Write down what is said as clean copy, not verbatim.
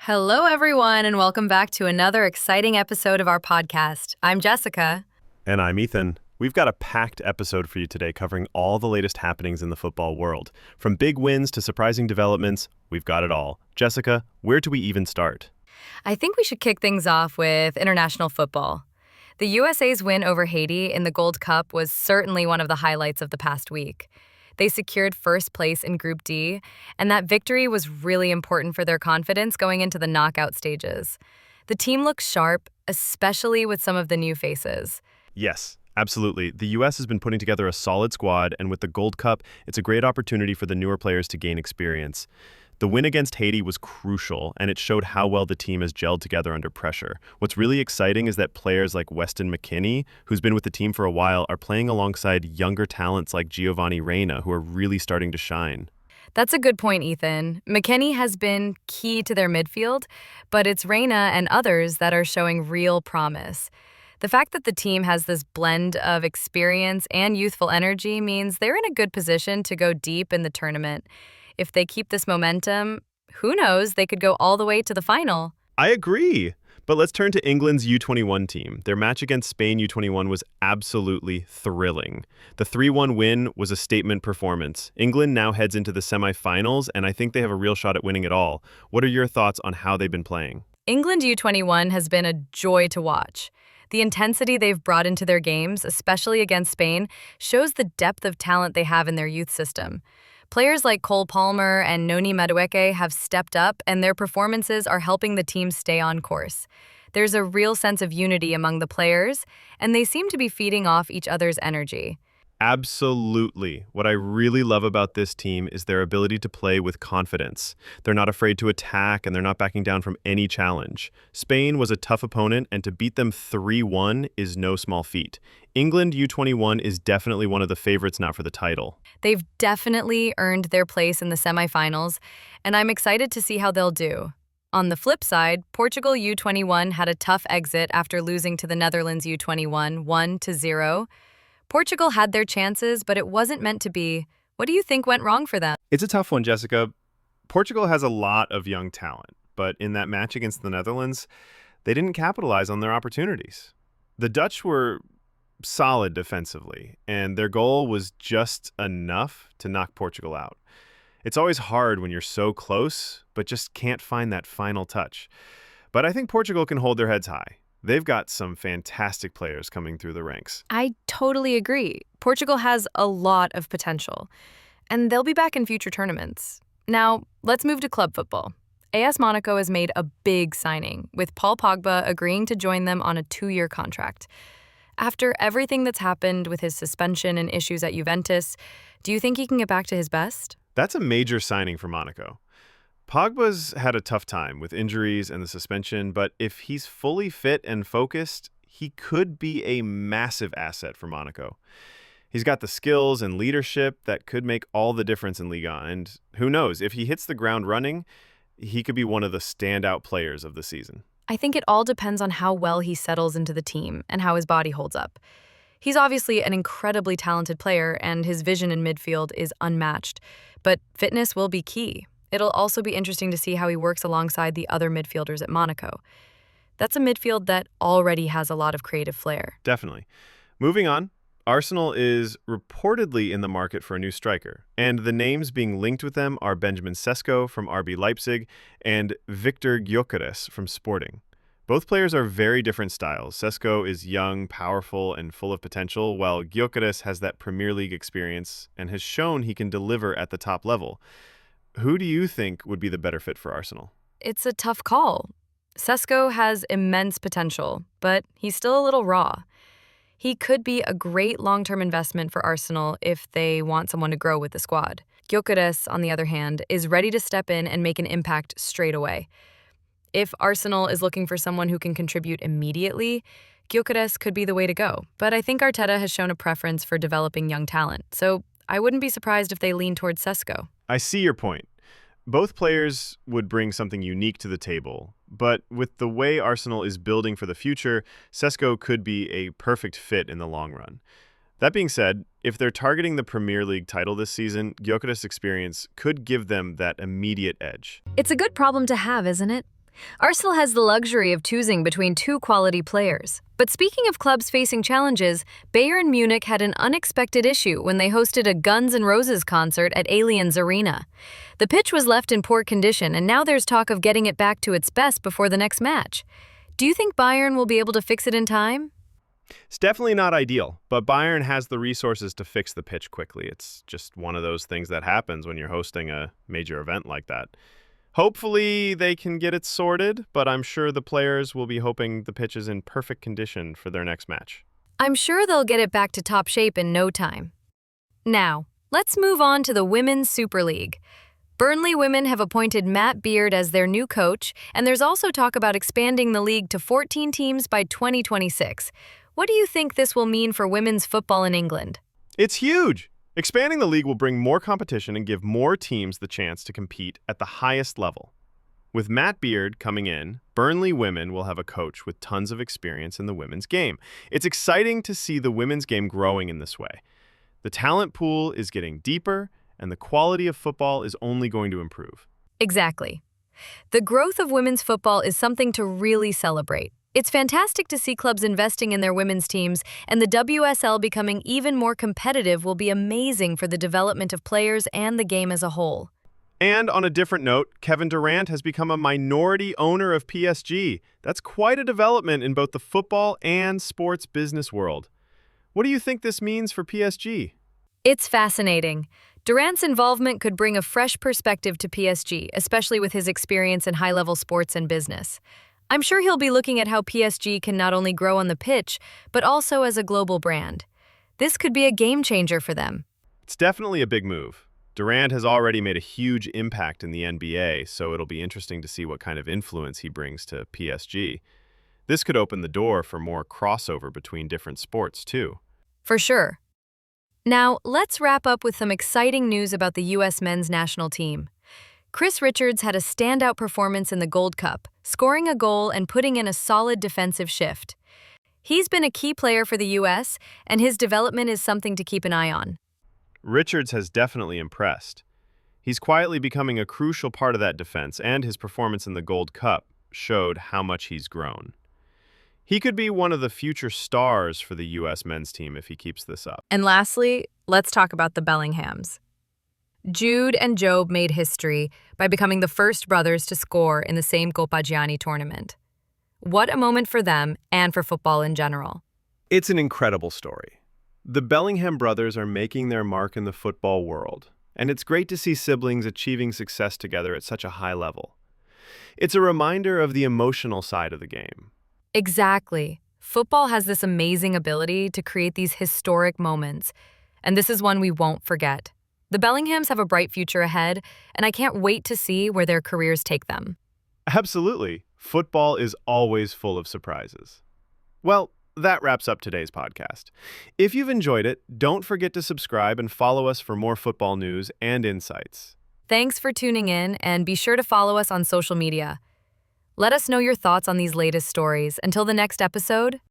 Hello, everyone, and welcome back to another exciting episode of our podcast. I'm Jessica. And I'm Ethan. We've got a packed episode for you today covering all the latest happenings in the football world. From big wins to surprising developments, we've got it all. Jessica, where do we even start? I think we should kick things off with international football. The USA's win over Haiti in the Gold Cup was certainly one of the highlights of the past week. They secured first place in Group D, and that victory was really important for their confidence going into the knockout stages. The team looks sharp, especially with some of the new faces. Yes, absolutely. The U.S. has been putting together a solid squad, and with the Gold Cup, it's a great opportunity for the newer players to gain experience. The win against Haiti was crucial, and it showed how well the team has gelled together under pressure. What's really exciting is that players like Weston McKennie, who's been with the team for a while, are playing alongside younger talents like Giovanni Reyna, who are really starting to shine. That's a good point, Ethan. McKennie has been key to their midfield, but it's Reyna and others that are showing real promise. The fact that the team has this blend of experience and youthful energy means they're in a good position to go deep in the tournament. If they keep this momentum, who knows, they could go all the way to the final. I agree. But let's turn to England's U21 team. Their match against Spain U21 was absolutely thrilling. The 3-1 win was a statement performance. England now heads into the semifinals, and I think they have a real shot at winning it all. What are your thoughts on how they've been playing? England U21 has been a joy to watch. The intensity they've brought into their games, especially against Spain, shows the depth of talent they have in their youth system. Players like Cole Palmer and Noni Madueke have stepped up, and their performances are helping the team stay on course. There's a real sense of unity among the players, and they seem to be feeding off each other's energy. Absolutely. What I really love about this team is their ability to play with confidence. They're not afraid to attack, and they're not backing down from any challenge. Spain was a tough opponent, and to beat them 3-1 is no small feat. England U21 is definitely one of the favorites now for the title. They've definitely earned their place in the semifinals, and I'm excited to see how they'll do. On the flip side, Portugal U21 had a tough exit after losing to the Netherlands U21 1-0. Portugal had their chances, but it wasn't meant to be. What do you think went wrong for them? It's a tough one, Jessica. Portugal has a lot of young talent, but in that match against the Netherlands, they didn't capitalize on their opportunities. The Dutch were solid defensively, and their goal was just enough to knock Portugal out. It's always hard when you're so close, but just can't find that final touch. But I think Portugal can hold their heads high. They've got some fantastic players coming through the ranks. I totally agree. Portugal has a lot of potential, and they'll be back in future tournaments. Now, let's move to club football. AS Monaco has made a big signing, with Paul Pogba agreeing to join them on a 2-year contract. After everything that's happened with his suspension and issues at Juventus, do you think he can get back to his best? That's a major signing for Monaco. Pogba's had a tough time with injuries and the suspension, but if he's fully fit and focused, he could be a massive asset for Monaco. He's got the skills and leadership that could make all the difference in Ligue 1, and who knows, if he hits the ground running, he could be one of the standout players of the season. I think it all depends on how well he settles into the team and how his body holds up. He's obviously an incredibly talented player, and his vision in midfield is unmatched, but fitness will be key. It'll also be interesting to see how he works alongside the other midfielders at Monaco. That's a midfield that already has a lot of creative flair. Definitely. Moving on, Arsenal is reportedly in the market for a new striker, and the names being linked with them are Benjamin Sesko from RB Leipzig and Victor Gyökeres from Sporting. Both players are very different styles. Sesko is young, powerful, and full of potential, while Gyökeres has that Premier League experience and has shown he can deliver at the top level. Who do you think would be the better fit for Arsenal? It's a tough call. Sesko has immense potential, but he's still a little raw. He could be a great long-term investment for Arsenal if they want someone to grow with the squad. Gyökeres, on the other hand, is ready to step in and make an impact straight away. If Arsenal is looking for someone who can contribute immediately, Gyökeres could be the way to go. But I think Arteta has shown a preference for developing young talent, so I wouldn't be surprised if they lean towards Sesko. I see your point. Both players would bring something unique to the table, but with the way Arsenal is building for the future, Sesko could be a perfect fit in the long run. That being said, if they're targeting the Premier League title this season, Gyökeres' experience could give them that immediate edge. It's a good problem to have, isn't it? Arsenal has the luxury of choosing between two quality players. But speaking of clubs facing challenges, Bayern Munich had an unexpected issue when they hosted a Guns N' Roses concert at Allianz Arena. The pitch was left in poor condition, and now there's talk of getting it back to its best before the next match. Do you think Bayern will be able to fix it in time? It's definitely not ideal, but Bayern has the resources to fix the pitch quickly. It's just one of those things that happens when you're hosting a major event like that. Hopefully they can get it sorted, but I'm sure the players will be hoping the pitch is in perfect condition for their next match. I'm sure they'll get it back to top shape in no time. Now, let's move on to the Women's Super League. Burnley women have appointed Matt Beard as their new coach, and there's also talk about expanding the league to 14 teams by 2026. What do you think this will mean for women's football in England? It's huge! Expanding the league will bring more competition and give more teams the chance to compete at the highest level. With Matt Beard coming in, Burnley women will have a coach with tons of experience in the women's game. It's exciting to see the women's game growing in this way. The talent pool is getting deeper, and the quality of football is only going to improve. Exactly. The growth of women's football is something to really celebrate. It's fantastic to see clubs investing in their women's teams, and the WSL becoming even more competitive will be amazing for the development of players and the game as a whole. And on a different note, Kevin Durant has become a minority owner of PSG. That's quite a development in both the football and sports business world. What do you think this means for PSG? It's fascinating. Durant's involvement could bring a fresh perspective to PSG, especially with his experience in high-level sports and business. I'm sure he'll be looking at how PSG can not only grow on the pitch, but also as a global brand. This could be a game changer for them. It's definitely a big move. Durant has already made a huge impact in the NBA, so it'll be interesting to see what kind of influence he brings to PSG. This could open the door for more crossover between different sports, too. For sure. Now, let's wrap up with some exciting news about the U.S. men's national team. Chris Richards had a standout performance in the Gold Cup, scoring a goal and putting in a solid defensive shift. He's been a key player for the U.S., and his development is something to keep an eye on. Richards has definitely impressed. He's quietly becoming a crucial part of that defense, and his performance in the Gold Cup showed how much he's grown. He could be one of the future stars for the U.S. men's team if he keeps this up. And lastly, let's talk about the Bellinghams. Jude and Job made history by becoming the first brothers to score in the same Copa Gianni tournament. What a moment for them and for football in general. It's an incredible story. The Bellingham brothers are making their mark in the football world, and it's great to see siblings achieving success together at such a high level. It's a reminder of the emotional side of the game. Exactly. Football has this amazing ability to create these historic moments, and this is one we won't forget. The Bellinghams have a bright future ahead, and I can't wait to see where their careers take them. Absolutely. Football is always full of surprises. Well, that wraps up today's podcast. If you've enjoyed it, don't forget to subscribe and follow us for more football news and insights. Thanks for tuning in, and be sure to follow us on social media. Let us know your thoughts on these latest stories. Until the next episode,